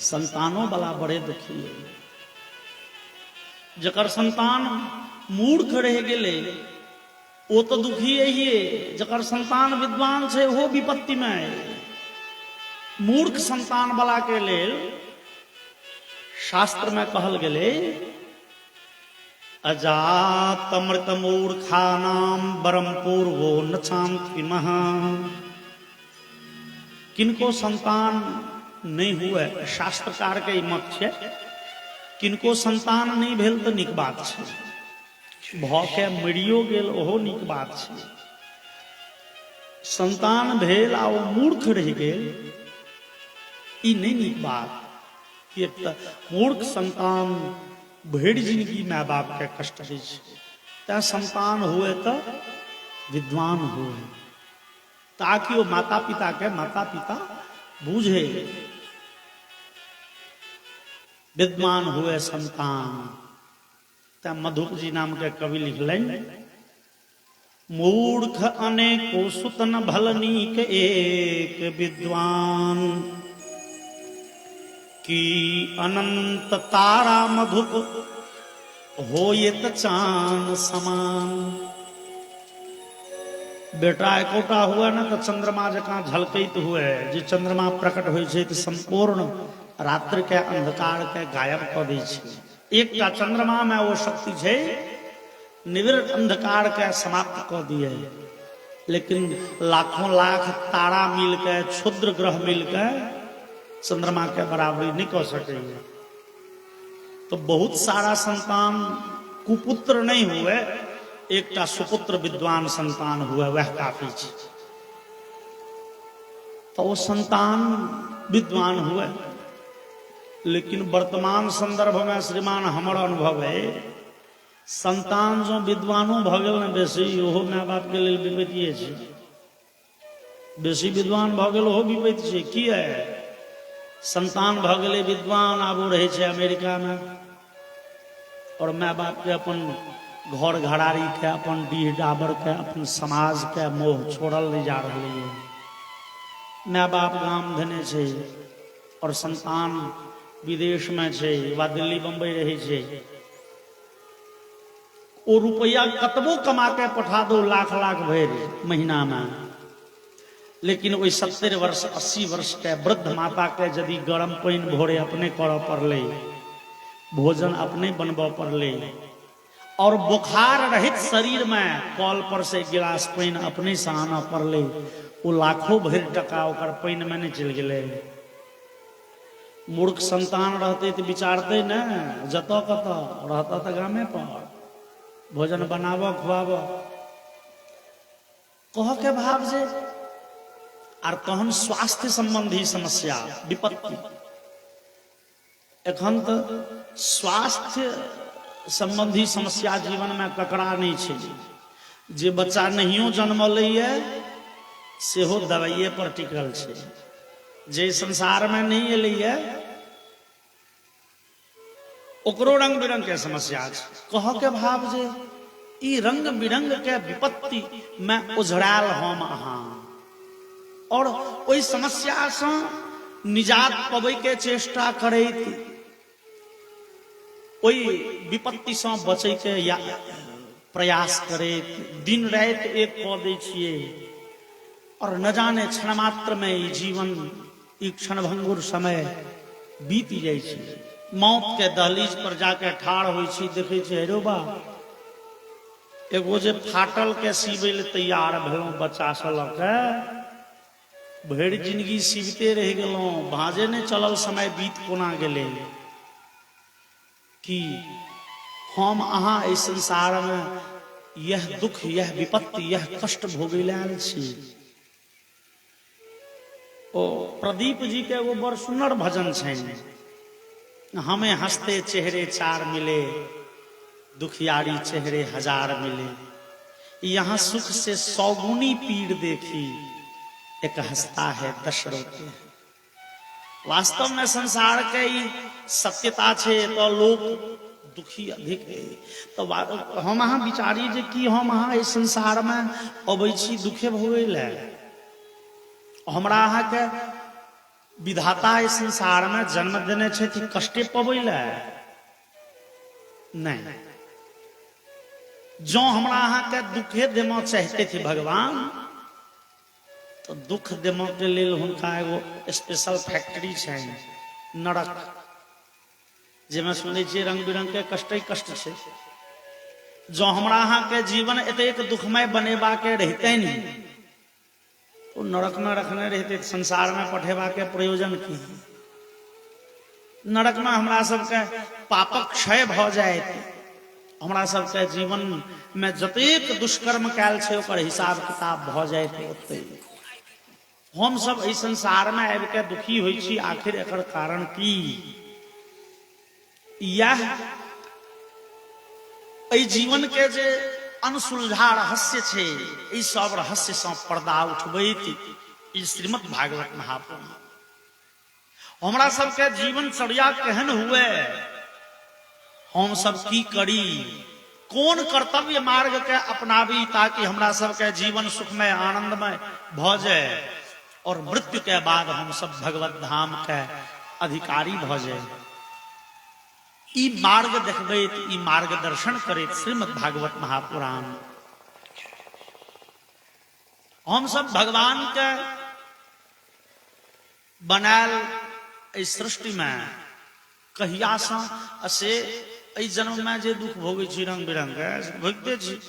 संतानों वाला बड़े दुखी है। जकर संतान मूर्ख रह गेले वो तो दुखी है। जकर संतान विद्वान है वो विपत्ति में है। मूर्ख संतान वाला के लेल शास्त्र में कहल गेले अजात अमृत मूर्खानाम बरम पूर्वो न शांति महा। किनको संतान नहीं हुए शास्त्रकार के मत है। किनको संतान नहीं भेल तो निक बात है। भौके मरियो गेल ओहो निक बात है। संतान भेल आ वो मूर्ख रह गेल ई नहीं निक बात। कि मूर्ख संतान भेड़ जिंदगी माँ बाप के कष्ट दै छै। संतान हुए तो विद्वान हुए ताकि वो माता पिता बूझे। विद्वान हुए संतान। त्या मधुप जी नाम के कवि लिखलन मूर्ख अनेको सुतन भल नीक एक विद्वान की अनंत तारा मधुप होयत चान समान। बेटा एकोटा हुआ ना तो चंद्रमा जका झलकैत हुए। जे चंद्रमा प्रकट होइ छै तो संपूर्ण रात्रि के अंधकार के गायब कर दै छै। एकटा चंद्रमा में वो शक्ति है निवृत्त अंधकार के समाप्त कर दिए। लेकिन लाखों लाख तारा मिल के क्षुद्र ग्रह मिल के चंद्रमा के बराबरी नहीं कर सके। तो बहुत सारा संतान कुपुत्र नहीं हुए। एकटा सुपुत्र विद्वान संतान हुए वह काफी है। तो वो संतान विद्वान हुए। लेकिन वर्तमान संदर्भ में श्रीमान हमर अनुभव है संतान जो विद्वानो भ गेल न बेसी ओहो माय बाप के लेल विपत्तिये छै। बेसी विद्वान भ गेल ओहो विपत्ति छै। की है संतान भ गेलै विद्वान आब रहे छै अमेरिका में और माय बाप के अपन घर घरारी के अपन डीह डाबर के अपन समाज के मोह छोड़ल नहीं जा रही है। माय बाप गाम धने छै और संतान विदेश में छै वा दिल्ली बम्बई रहे छै। ओ रुपया कतबो कमा के पठा दो लाख लाख भर महीना में। लेकिन वही 70 वर्ष 80 वर्ष के वृद्ध माता के यदि गरम पानी भोरे अपने कर पड़े भोजन अपने बनब पड़े और बुखार रहित शरीर में कल पर से गिलास पानी अपने से आना पड़े वो लाखों भर टका ओकर पानी में नहीं चल गए। मूर्ख संतान रहते तो विचारते न जत कत रहता तो गामे पर भोजन बनाब खुआब कह के भाव जे और तहन स्वास्थ्य संबंधी समस्या विपत्ति। एखन तो स्वास्थ्य संबंधी समस्या जीवन में ककरा नहीं छै। जे बच्चा नहियो जन्म लैए सेहो दवाइए पर टिकल छै। जे संसार में नहीं एलैए ओकरो रंग बिरंग के समस्या छै। कह के भाव जे ई रंग बिरंग के विपत्ति में उझड़ाल हम अहाँ और ओई समस्या से निजात पबै के चेष्टा करैत ओई विपत्ति से बचै के या प्रयास करैत दिन रात एक कऽ दै छियै और न जाने क्षण मात्र में ई जीवन ई क्षणभंगुर समय बीत जाइ छै। मौत के दहलीज पर जाके ठाड़ होइ छी देखै छै रो बा एगो जे फाटल के सीबै ले तैयार भेलौं बच्चा से लऽ के भरि जिंदगी सीबते रह गेलौं भांजे नहीं चलल समय बीत कोना गेले। कि हम अहाँ इस संसार में यह दुख यह विपत्ति यह कष्ट भोगै ले आयल छी। ओ प्रदीप जी के एगो बड़ सुंदर भजन छनि हमें हंसते चेहरे चार मिले दुखियारी चेहरे हजार मिले। यहाँ सुख से 100 गुनी पीड़ देखी एक हंसता है 10 रोते हैं। वास्तव में संसार के सत्यता छे तो लोग दुखी अधिक है। तो हम अहाँ विचारी जे कि हम अहाँ इस संसार में अबै छी दुखे भोगै ले। हमरा अहाँ के विधाता इस संसार में जन्म देने छे थी कष्टे पबैले नहीं। जो हमरा अहाँ के दुखे देमो चाहते थे भगवान, तो दुख देमो के लिए हुनका एगो स्पेशल फैक्ट्री है नरक, जेमे सुनै छियै रंग बिरंग के कष्टे कष्ट छे। जो हमरा अहाँ के जीवन एतेक दुखमय बनेबा के रहते नहीं, तो नरक में रखने रहते संसार में पठेबा के प्रयोजन की। नरक में हमरा सबके पापक क्षय भ जाए, हमरा सबके जीवन में जतेक दुष्कर्म कैल छे ओकर हिसाब किताब भ जाए। ओते हम सब इस संसार में आबि के दुखी होई छी, आखिर एकर कारण की? यह जीवन के जे अनसुलझा रहस्य छे, ई सब रहस्य से पर्दा उठबैत ई श्रीमद् भागवत महापुराण। हमरा सबके जीवन चर्या केहन हुए, हम सब की करी, कौन कर्तव्य मार्ग के अपनाबी ताकि हमरा सबके जीवन सुखमय आनंदमय भ जाए और मृत्यु के बाद हम सब भगवत धाम के अधिकारी भ जाए। ई मार्ग देखबैत, ई मार्गदर्शन करैत श्रीमद् भागवत महापुराण। हम सब भगवान के बनायल इस सृष्टि में कहिया से ई जन्म में जे दुख भोगे छी रंग बिरंग के भोगते छी,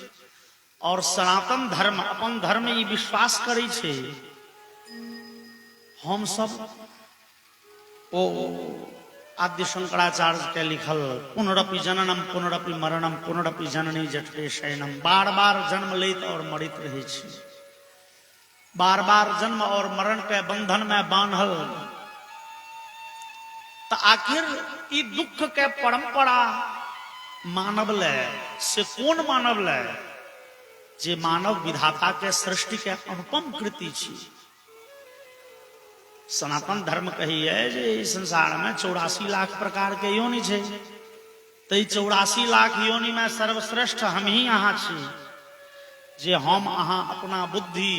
और सनातन धर्म अपन धर्म ई विश्वास करे छे। हम सब ओ आद्य शंकराचार्य के लिखल पुनरपि जननम पुनरपि मरणम पुनरपि जननी जठरे शयनम, बार बार जन्म लेत और मरित रहे छी, बार बार जन्म और मरण के बंधन में बांधल। तो आखिर ई दुख के परंपरा मानव ले से कौन मानव ले, जे मानव विधाता के सृष्टि के अनुपम कृति छी। सनातन धर्म कही है जे इस संसार में 84 लाख प्रकार के योनि छे, तो 84 लाख योनि में सर्वश्रेष्ठ हम ही यहाँ छी, जे हम अहाँ अपना बुद्धि,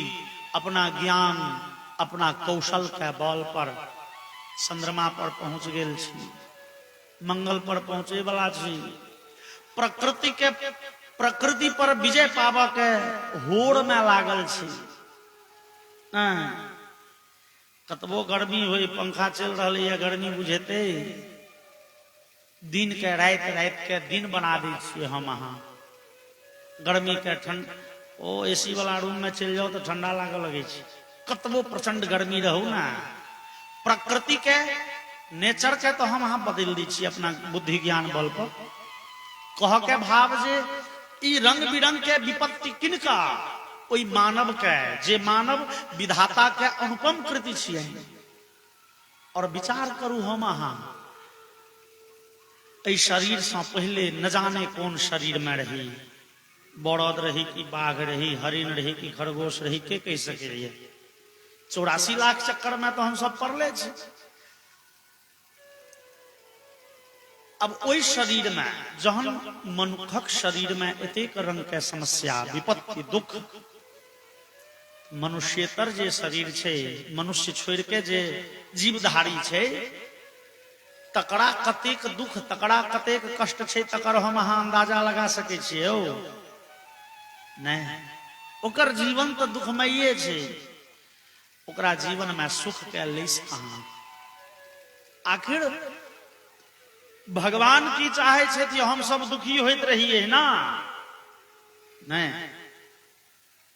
अपना ज्ञान, अपना कौशल के बल पर चंद्रमा पर पहुंच गेल छी, मंगल पर पहुंचे वाला छी, प्रकृति पर विजय पावा के होड़ में लागल छी। कतबो गर्मी हुई, पंखा चल रहा है, गर्मी बुझेते, दिन के रात, रात के दिन बना दी छे हम अहाँ। गर्मी के ठंड ओ एसी वाला रूम में चल जाओ तो ठंडा लागे लगे छे, कतबो प्रचंड गर्मी रहू ना, प्रकृति के नेचर के तो हम अहाँ बदल दी छे अपना बुद्धि ज्ञान बल पर। कह के भाव जे ई रंग बिरंग के विपत्ति किनका, ओई मानव के, जे मानव विधाता के अनुपम कृति छियै। और विचार करू हम अहाँ, एहि शरीर से पहले न जाने कौन शरीर में रही, बड़द रही कि बाघ रही, हरिण रही कि खरगोश रही, के कह सके रहिए। 84 लाख चक्कर में तो हम सब पड़ले छी। अब ओई शरीर में जहन मनुखक शरीर में एतेक रंग के समस्या, विपत्ति, दुख, मनुष्यतर जे शरीर छे, मनुष्य छोड़ के जे जीवधारी छे, तकरा कतेक दुख, तकरा कतेक कष्ट छे, तकर हम अहाँ अंदाजा लगा सके छिए। नहीं, ओकर जीवन तो दुखमय छे, ओकरा जीवन में सुख के लेस कहाँ। आखिर भगवान की चाहे छे कि हम सब दुखी होइत रहिए ना? नहीं,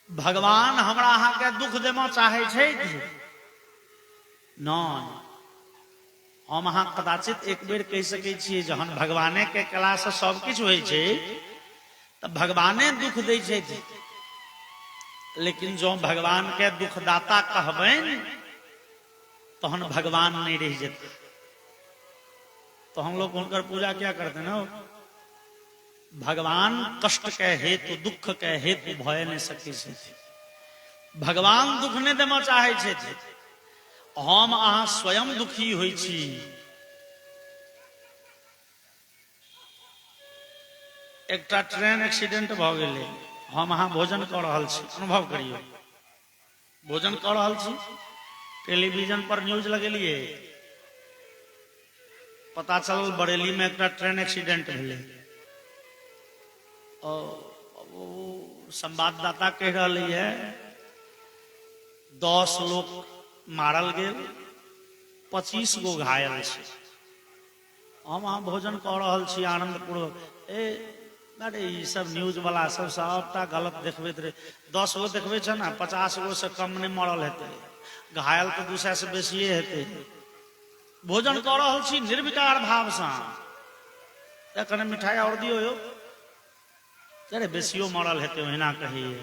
भगवान हमरा अहाँ के दुख देमा चाहे छे नहीं। हम अहाँ कदाचित एक बेर कह सके छिए जहन भगवाने के कला से सब किछ होय छे तो भगवाने दुख दे छे, लेकिन जो भगवान के दुखदाता कहबेन तहन भगवान नहीं रह जेते। तो हम लोग उनकर पूजा क्या करते ना, भगवान कष्ट के हेतु, दुख के हेतु भय नहीं सके छे, भगवान दुख नहीं देमा चाहे छे, हम अहाँ स्वयं दुखी होई छी। एकटा ट्रेन एक्सीडेंट भ गेले, हम अहाँ भोजन कर रहल छी, अनुभव करियो, भोजन कर रहल छी, टेलीविजन पर न्यूज लगेलिए, पता चल बरेली में एक ट्रेन एक्सीडेंट भेले और वो संवाददाता कह रही है 10 लोग मारल गए, 25 गो घायल छे। हम वहाँ भोजन कर रहल छी आनंदपुर, अरे ई सब न्यूज वाला सब सबटा गलत देखबैत रहे। 10 गो देखबे छै ना, 50 गो से कम नहीं मरल हेतै, घायल तो 200 से बेसिए हेतै। भोजन कर रहल छी निर्विकार भाव से, कने मिठाई और दियो यो, अरे बेसियो मरल हेतै ओहिना कहिए।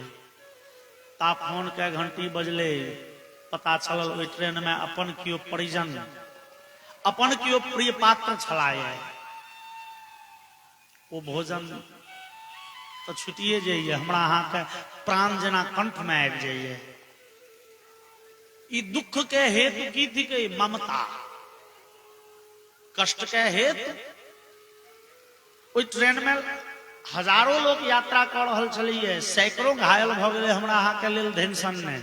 ता फोन के घंटी बजले, पता चलल ओहि ट्रेन में अपन कियो परिजन, अपन कियो प्रिय पात्र छलाए। वो भोजन तो छुटिए जाइए, हमरा अहाँ के प्राण जेना कंठ में आबि जाइए। ई दुख के हेतु की थी कि ममता, कष्ट के हेतु ओहि ट्रेन में हजारों लोग यात्रा कर रहल छलिए, सैकड़ों घायल भ गेलै हमरा अहाँ के लेल टेंशन ने।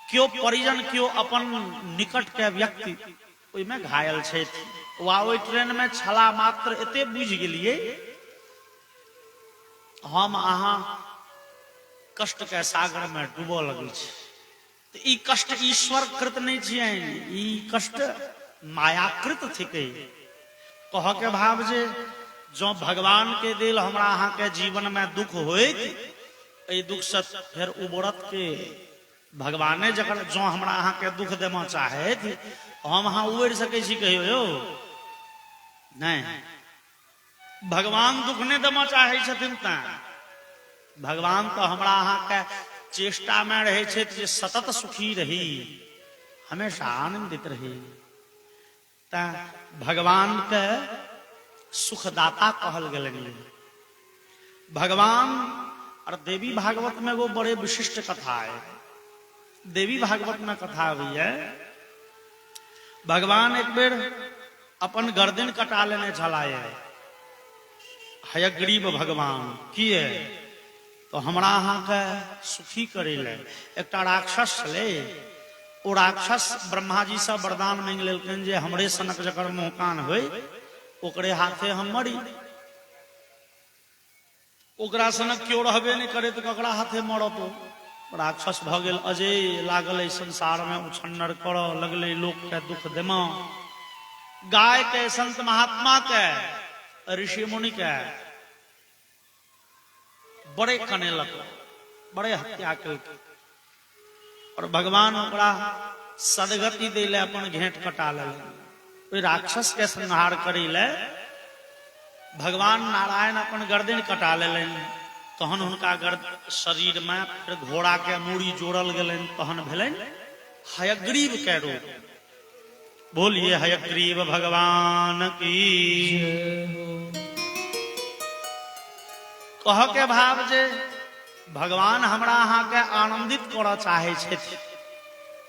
क्यों परिजन क्यों अपन निकट के व्यक्ति ओहि में घायल छै, वा ओहि ट्रेन में छला मात्र एते बुझ गेलिए हम अहाँ कष्ट के सागर में डूबो लगे छै। तो ई कष्ट ईश्वर कृत नहीं छिए, ई कष्ट मायाकृत थिके। कह के भाव जे जो भगवान के दिल हमरा अहाँ के जीवन में दुख होइत, ए दुख से फिर उबरत के भगवाने जकर जो हमरा अहाँ के दुख देमा चाहे हम अहाँ उबरि सकै छी कहियो यो नहीं। भगवान दुख नहीं देमा चाहे छथिन ता भगवान तो हमरा अहाँ के चेष्टा में रहे छै जे सतत सुखी रही, हमेशा आनंदित रही। ता भगवान के सुखदाता कहल गेलनि। भगवान और देवी भागवत में वो बड़े विशिष्ट कथा है। देवी भागवत में कथा हुई है, भगवान एक बेर अपन गर्दन कटा लेने छलाए, हयग्रीव भगवान किए तो हमरा अहाँ के सुखी करे ले। एक राक्षस छले, ओ राक्षस ब्रह्मा जी से वरदान मांग लेलकन जे हमरे सनक जकर मुहकान होय ओकरे हाथे हम मरी। ओकरा सनक क्यों रहबे नहीं करे तो ककरा हाथे मरत। राक्षस भ गेल अजय, लागल संसार में उछन्नर कर लगले, लोक के दुख देमा, गाय के संत महात्मा के ऋषि मुनि के बड़े कनेलक, बड़े हत्या के। और भगवान ओकरा सदगति दे ले अपन घेंट कटा ले। राक्षस के संहार करी ले भगवान नारायण अपन गर्दन कटा लेलन। तहन हुनका शरीर में फिर घोड़ा के मूड़ी जोड़ल गेलन, तहन भेलन हयग्रीव के रूप। बोलिए हयग्रीव भगवान की। कह के भाव जे भगवान हमरा अहाँ के आनंदित कर चाहे छथि,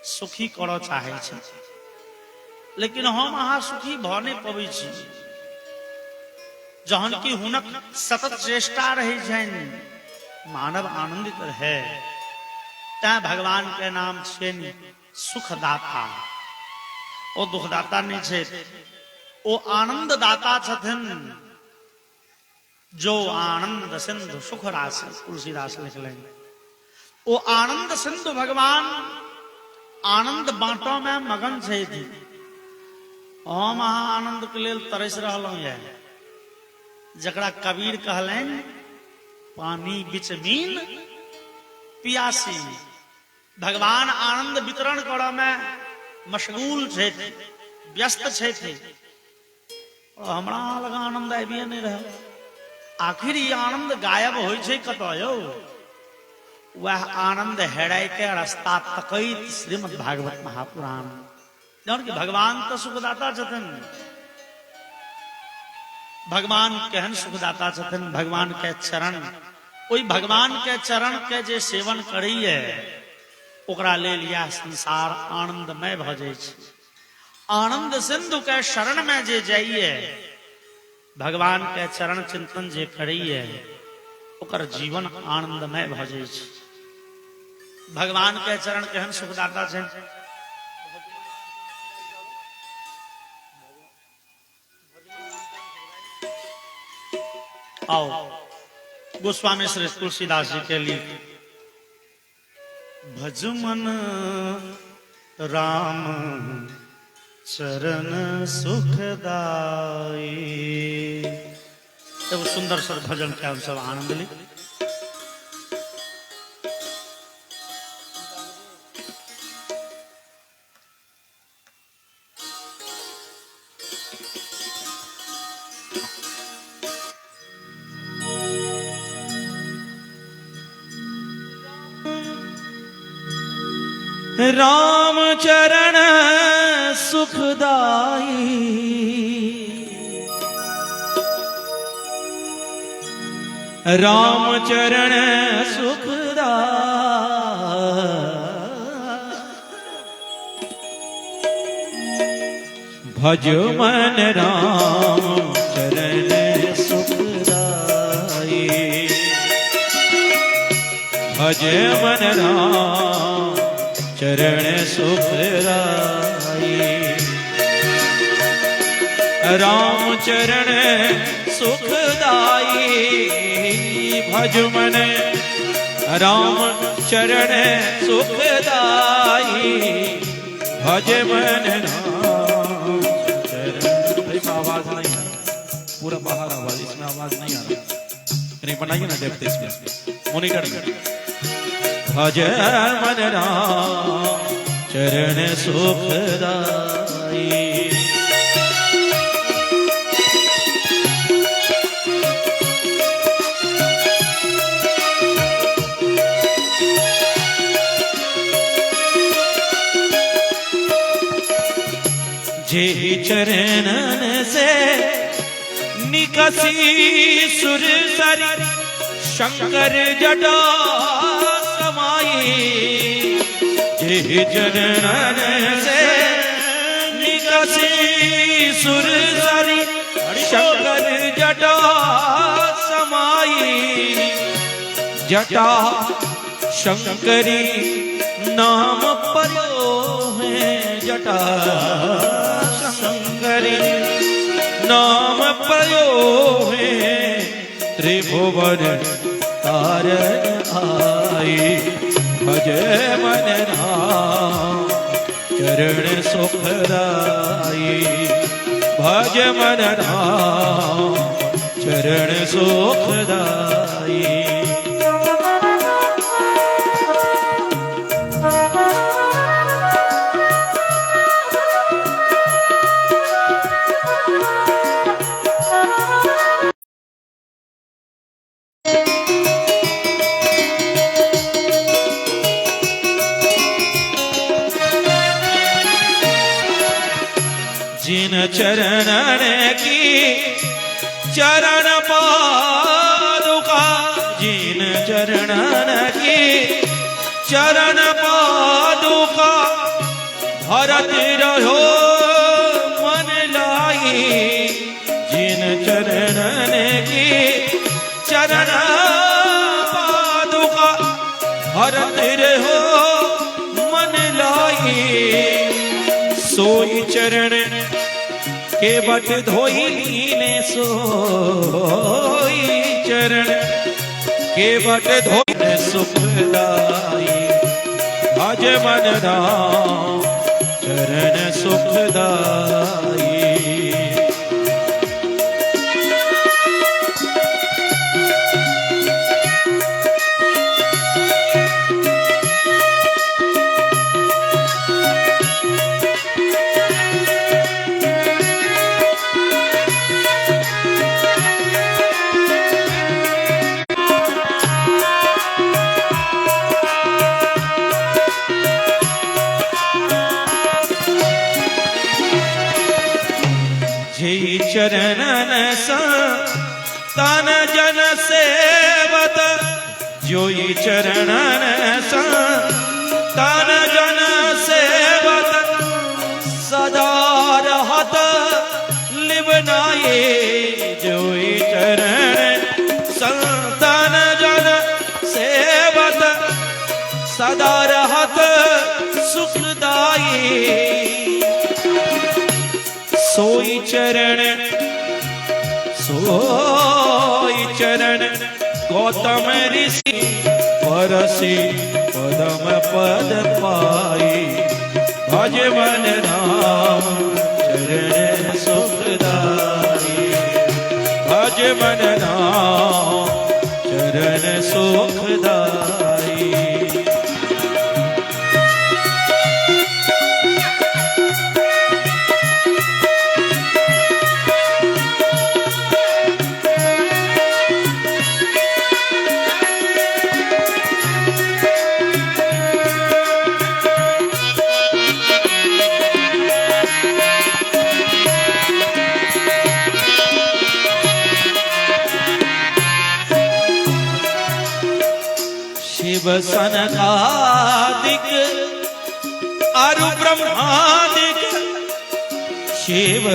सुखी कर चाहे छथि, लेकिन हम अहाँ सुखी भ नहीं पबै छी। जहन की हुनक सतत चेष्टा रही छन मानव आनंदित रहे, तै भगवान के नाम छेन सुखदाता। ओ दुखदाता नहीं छे, ओ आनंददाता छथिन। जो आनंद सिंधु सुख राशि, तुलसीदास लिखलें। ओ आनंद सिंधु भगवान आनंद बांटो में मगन छे। हम अहाँ आनंद के लेल तरस रहलहुं ये, जकरा कबीर कहलें पानी बिच मीन पियासी। भगवान आनंद वितरण करऽ में मशगूल छे, व्यस्त छे, हमरा लगा आनंद आबिए नहीं रहे। आखिर ये आनंद गायब हो कतऽ यौ? वह आनंद हेराय के रास्ता तकैत श्रीमद् भागवत महापुराण। जौन कि भगवान तो सुखदाता छथिन। भगवान केहन सुखदाता छथिन, भगवान के चरण, ओई भगवान के चरण के जे सेवन करैये ओकरा लेल यह संसार आनंदमय भ जाय छै। आनंद सिंधु के शरण में जे जाइए, भगवान के चरण चिंतन जे करिए, ओकर जीवन आनंदमय भ जाय छै। भगवान के चरण केहन सुखदाता छै। आओ गोस्वामी श्री तुलसीदास जी के लिए भज मन राम चरण सुखदाई। तो सुंदर सर भजन के हम सब आनंद ली। राम चरण सुखदाई, राम चरण सुखदाई। भज मन राम चरण सुखदाई, भज मन राम चरण सुखदाई। राम चरण सुखदाई, भज मन राम चरण सुखदाई। भज मन राम चरण। इसमें आवाज नहीं आ रहा, पूरा बाहर आवाज, इसमें आवाज नहीं आ रहा। नहीं बनाइए ना डेप्थ इसमें, मॉनिटर में। भज मन राम चरण सुखदाई। जेहि चरणन से निकसी सुरसरी, शंकर जटा जेहि चरणन से निकसी सुरसरी, शंकर जटा समाई। जटा शंकरी नाम परो है, जटा शंकरी नाम परो है। त्रिभुवन तारण आई, भज मन राम चरण सुखदाई। भज मन राम चरण सुखदाई। जिन चरणन की चरण पादुका, जिन चरणन की चरण पादुका। भरत रहो मन लाई, जिन चरणन की चरण पादुका। भरत रहो मन लाई। सोई चरण के बट धोई लीने, सोई चरण के बट धोई सुखदाई। भज मन राम चरण सुखदाई। चरणन तन जन सेवत, जोई चरणन तन जन सेवत। सदा रहत लिबनाए, जोई चरण संतन जन सेवत। सदा रहत सुखदाई। सोई चरण गौतम ऋषि परसी पदम पद पाई भज मन राम चरण सुखदाई भज मन राम चरण सुखदाई। शिव सनकादिक अरु ब्रह्मादिक शिव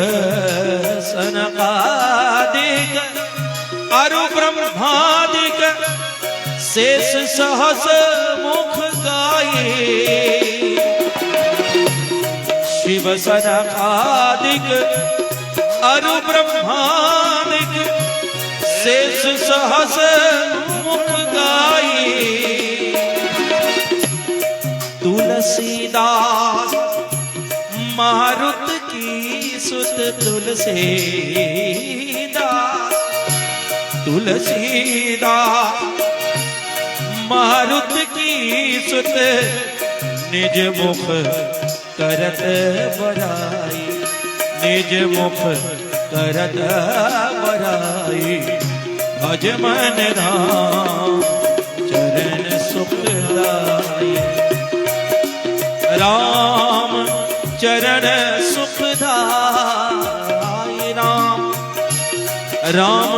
सनकादिक अरु ब्रह्मादिक शेष सहस मुख गाये शिव सनकादिक अरु ब्रह्मादिक शेष सहस मुख गाये तुलसीदास मारुत की सुत तुलसीदास तुलसीदास मारुत की सुत निज मुख करत बड़ाई निज मुख करत बड़ाई भज मन राम चरण सुखदाई राम चरण सुखदाई राम राम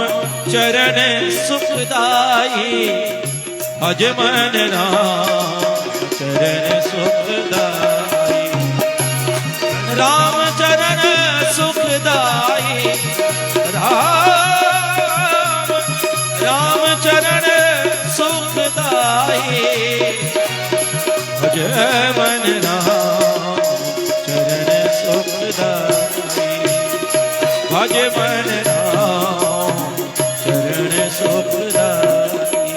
चरण सुखदाई भज मन राम चरण सुखदाई राम चरण सुखदाई राम चरण सुखदाई भज मन राम चरण सुखदाई भज मन राम चरण सुखदाई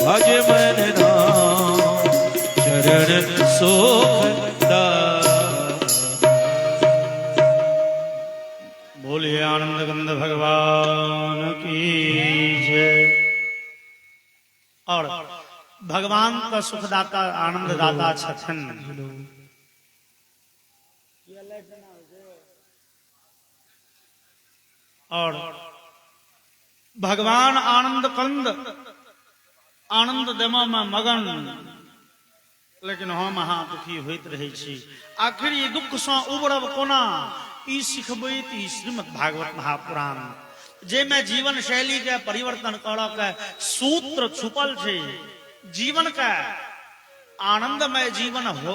भज मन राम चरण सुखदाई। बोलिए आनंद गंध भगवान की जय। और भगवान का सुखदाता आनंद दाता छथन। और भगवान आनंद कंद आनंद देव में मगन लेकिन हम अहाँ दुखी होइत रहे छी। आखिर ई दुख से उबरब कोना ई सिखबैत ई श्रीमद् भागवत महापुराण जे में जीवन शैली के परिवर्तन करऽ के सूत्र छुपल छे। जीवन का आनंदमय जीवन हो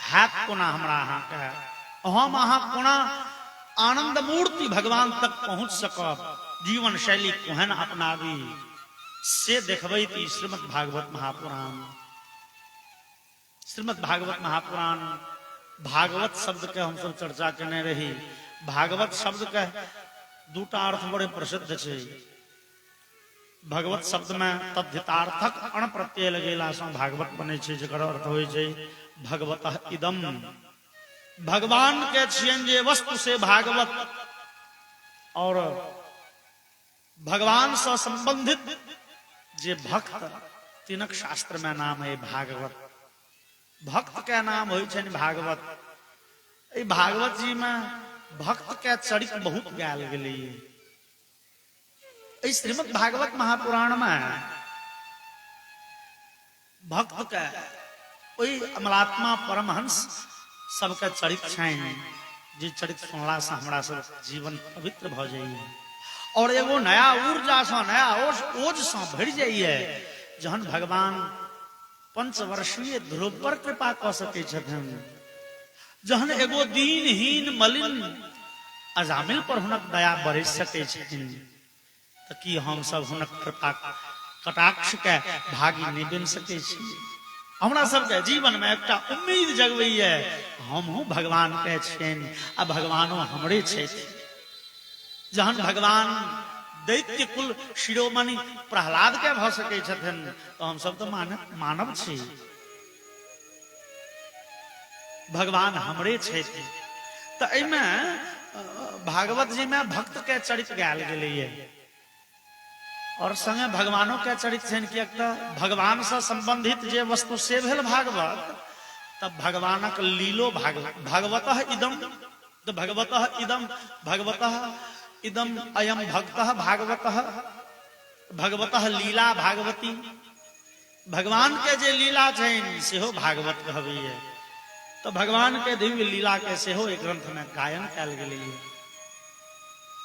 हैत कोना हमरा अहाँ के हम अहाँ कोना आनंद मूर्ति भगवान तक पहुंच सकब जीवन शैली कोहन अपनाबी से देखबै ती श्रीमद् भागवत महापुराण। श्रीमद् भागवत महापुराण भागवत शब्द के हम सब चर्चा करने रही। भागवत शब्द के दूटा अर्थ बड़े प्रसिद्ध छे। भगवत शब्द में तद्धितार्थक अण प्रत्यय लगेला से भागवत बने छे जेकर अर्थ होय छे भगवतः इदम। भगवान के छियन जे वस्तु से भागवत और भगवान से संबंधित जे भक्त तिनक शास्त्र में नाम है भागवत। भक्त के नाम होय छे भागवत। ए भागवत जी में भक्त के चरित्र बहुत गायल गेलै। श्रीमद् भागवत महापुराण में भक्त के ओई अमलात्मा परमहंस सबके चरित्र छनि जे चरित्र सुनला से हमरा सब जीवन पवित्र भ जाइए और एगो नया ऊर्जा से नया ओज से भरि जाइए जहन भगवान पंचवर्षीय ध्रुव पर कृपा क सकै छथिन। जहन एगो दीनहीन मलिन अजामिल पर हुनक दया बरस सकै छथिन त की हम सब हुनक कृपा कटाक्ष के भागी नहीं बन सकै छी। हमरा सबके जीवन में एकटा उम्मीद जगबैया हमहू भगवान के छेन आ भगवानो हमरे छे। जहन भगवान दैत्य कुल शिरोमणि प्रहलाद के भ सकै छथिन, तो हम सब तो मानव छी, भगवान हमरे छथि। तो एहिमे भागवत जी में भक्त के चरित्र गायल गेलैये और संगे भगवानों के चरित्र छनि, कियाक तऽ भगवान से संबंधित जे वस्तु से भेल भागवत, तब भगवानक लीलो भागवतः इदम, तो भगवतः इदम अयम भक्तः भगवतः लीला भागवती, भगवान के जे लीला छनि सेहो भागवत कहबैये। तो भगवान के दिव्य लीला के सेहो एक ग्रंथ में गायन कयल गेलैये।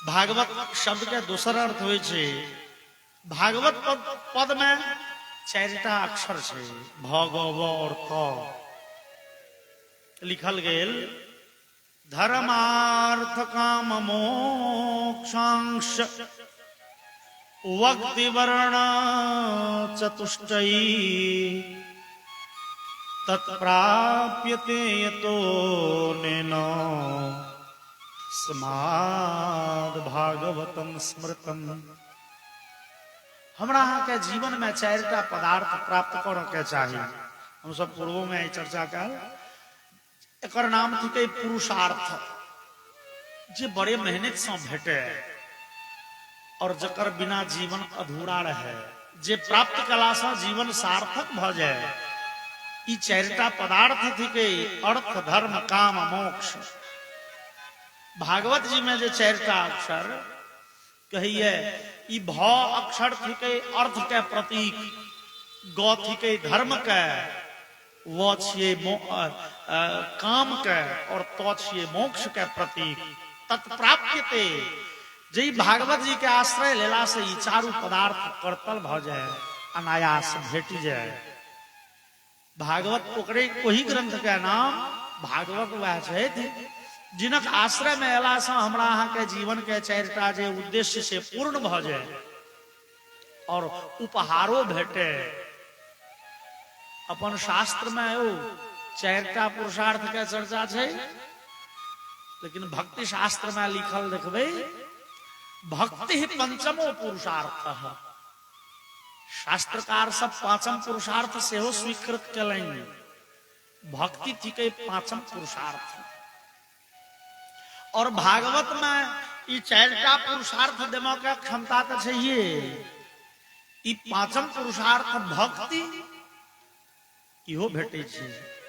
भागवत शब्द के दोसर अर्थ होइ छै, भागवत पद में 4टा अक्षर छै, भ ग व और त। लिखल गेल धर्मार्थ काम मोक्षांश वक्ति वर्ण चतुष्टयी तत्प्राप्यते यतो नेनो स्माद भागवतम स्मृतम। हमरा अहाँ के जीवन में 4टा पदार्थ प्राप्त करऽ के चाही। हम सब पूर्व में चर्चा कल, एकर नाम थिकै पुरुषार्थ, जे बड़े मेहनत से भेटे और जकर बिना जीवन अधूरा रहे, जे प्राप्त कला से जीवन सार्थक भ जाए। ई 4टा पदार्थ थिकै अर्थ धर्म काम मोक्ष। भागवत जी में जे 4टा अक्षर कहिए, ई भ अक्षर थिकै अर्थ के प्रतीक, ग थिकै धर्म के, व छियै काम के, और त छियै मोक्ष के प्रतीक। तत्प्राप्यते, जे भागवत जी के आश्रय लेला से ई 4 पदार्थ करतल भ जाए, अनायास भेट जाए। भागवत ओही ग्रंथ के नाम भागवत वह छथि जिनक आश्रय में अयला से हमरा अहाँ के जीवन के 4टा जे उद्देश्य से पूर्ण भ जाए और उपहारो भेटे। अपन शास्त्र में यौ 4टा पुरुषार्थ के चर्चा छै, लेकिन भक्ति शास्त्र में लिखल देखबै भक्ति ही पंचमो पुरुषार्थ है। शास्त्रकार सब 5म पुरुषार्थ से हो स्वीकृत कलैन, भक्ति थिकै 5म पुरुषार्थ। और भागवत में ई 4टा पुरुषार्थ देने के क्षमता तो चाहिए। ई 5म पुरुषार्थ भक्ति इहो भेटे छै,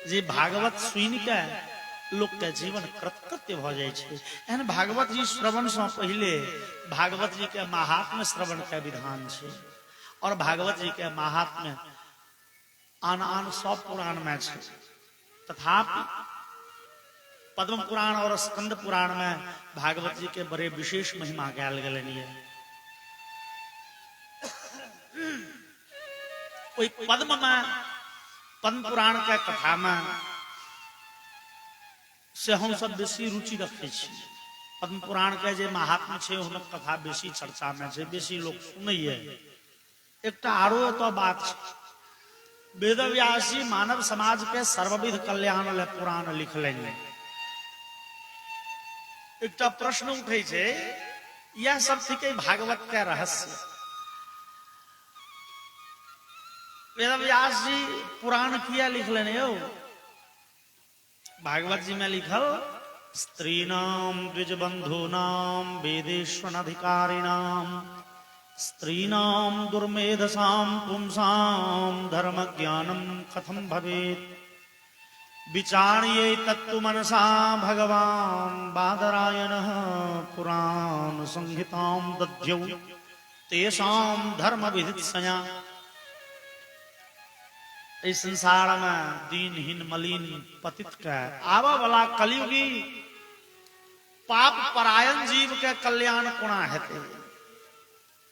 जे भागवत सुनि के लोक के जीवन कृतकृत्य भ जाय छै। एहन भागवत जी श्रवण से पहले भागवत जी के महात्म्य श्रवण के विधान छै, और भागवत जी के महात्म्य आन सब पुराण में छै। तथापि पद्म पुराण और स्कंद पुराण में भागवत जी के बड़े विशेष महिमा गायल गेलनि। ओई पद्म पुराण के कथा में से हम सब बेसी रुचि रखे छी। पद्म पुराण के जे महात्म्य छै हुनक कथा बेसी चर्चा में छै, बेसी लोग सुनैये। एकटा आरो तो बात छै, वेदव्यास जी मानव समाज के सर्वविध कल्याण ले पुराण लिखलनि। एकटा प्रश्न उठे छै, यह सब थिकै भागवत के रहस्य। वेदव्यास जी पुराण किया लिखलनि यौ? भागवत जी में लिखल स्त्रीणाम द्विजबंधूनाम वेदेष्वनधिकारिणाम स्त्रीणाम दुर्मेधसाम पुंसाम धर्म ज्ञानम कथम भवेत् विचार्ये तत्तु मनसा भगवान बादरायणः पुराण संहिताम दध्यौ तेषाम धर्म विदित्सया। इस संसार में दीनहीन मलिन पतित के आवा वाला कलयुगी पाप परायण जीव के कल्याण कोना हेते।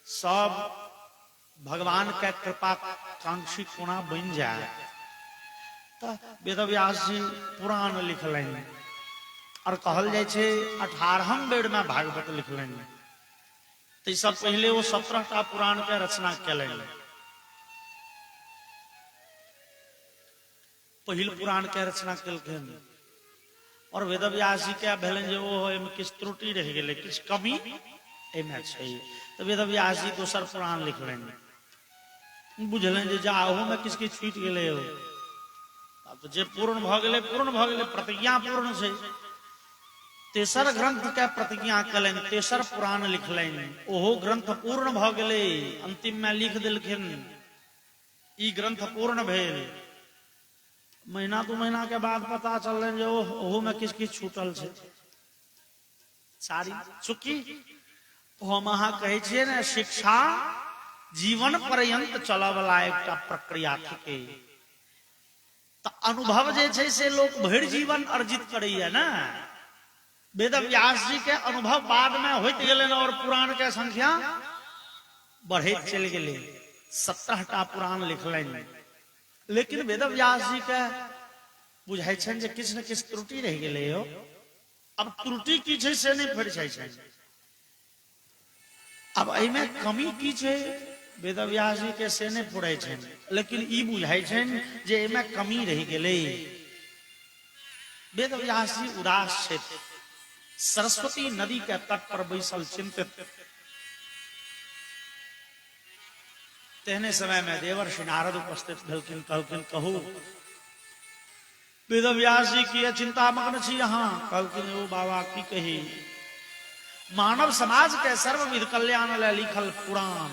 सब भगवान के कृपा कांक्षी कोना बन जाए। तो वेदव्यास जी पुराण लिखलनि और कहल जाय छै 18हम बेर में भागवत लिखलनि। तो ई सब पहले वो 17टा पुराण के रचना कयलनि। पहिल पुराण के रचना कलखिन और वेदव्यास जी के भेलन जे ओ एमे किछ त्रुटि रह गेलै, किछ कमी एमे छै तो वेद व्यास जी दोसर पुराण लिखलें बुझलें जे जा ओहो में किसकी छूट गेले हो अब तो जे पूर्ण भ गेले प्रतिज्ञा पूर्ण छै तेसर ग्रंथ के प्रतिज्ञा कलन तेसर पुराण लिखलें ओहो ग्रंथ पूर्ण भ गेले अंतिम में लिख देलखिन ई ग्रंथ पूर्ण भेल महीना 2 महीना के बाद पता चलले जे ओहो में किसकी छूटल छै सारी चुकी हम अहाँ कहै छियै ने शिक्षा जीवन पर्यंत चलय वाला एकटा प्रक्रिया थिके त अनुभव जे छै से लोक भरि जीवन अर्जित करैया ना वेद व्यास जी के अनुभव बाद में होइत गेलै और पुराण के संख्या बढ़ैत चलि गेलै 17टा पुराण लिखलनि लेकिन वेद व्यास जी के बुझाइ छनि जे किछु ने किछु त्रुटि रहि गेलै हो अब त्रुटि की छै से नहीं फड़ छै अब एमे कमी की छै वेद व्यास जी के से नहीं फुरै छै लेकिन ई बुझाइ छै जे एमे कमी रहि गेलै वेद व्यास जी उदास छै सरस्वती नदी के तट पर बैसल चिंतित तेहने समय में देवर्षि नारद उपस्थित भेलखिन कहलखिन कहू वेद व्यास जी की चिंता मग्न छी यहाँ कहलखिन ओ बाबा की कही मानव समाज के सर्वविध कल्याण ले लिखल पुराण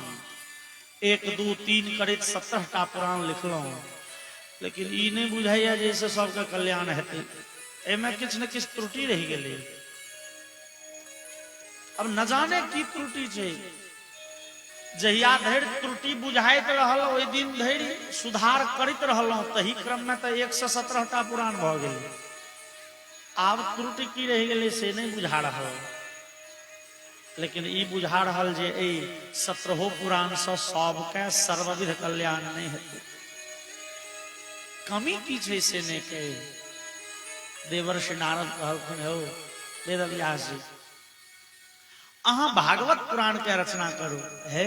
1 2 3 करैत 17टा पुराण लिखलौं लेकिन ई नहीं बुझाइया जैसे सबके कल्याण हेतै एमे किछु न किछु त्रुटि रहि गेलै अब न जाने की त्रुटि छै जहिया धरि त्रुटि बुझाइत रहल ओहि दिन धरि सुधार करैत रहलहुं तही क्रम में तो 117टा पुराण भ गेलै आब त्रुटि की रहि गेलै से नहीं बुझा रहल लेकिन ई बुझा रहल जे 17 पुराण से सबके सर्वविध कल्याण नहीं हेतै कमी की छै से नहीं कहे देवर्षि नारद कहलखिन हो वेद व्यास जी अहाँ भागवत पुराण के रचना करू है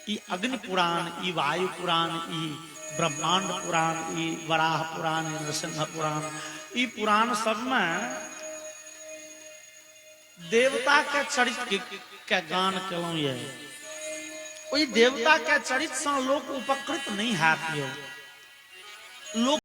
ई अग्नि पुराण ई वायु पुराण ई ब्रह्मांड पुराण ई वराह पुराण ई नरसिंह पुराण ई पुराण सब में देवता के चरित्र के गान केलौं ये ओई देवता के चरित्र से लोक उपकृत नहीं हैत यो लोक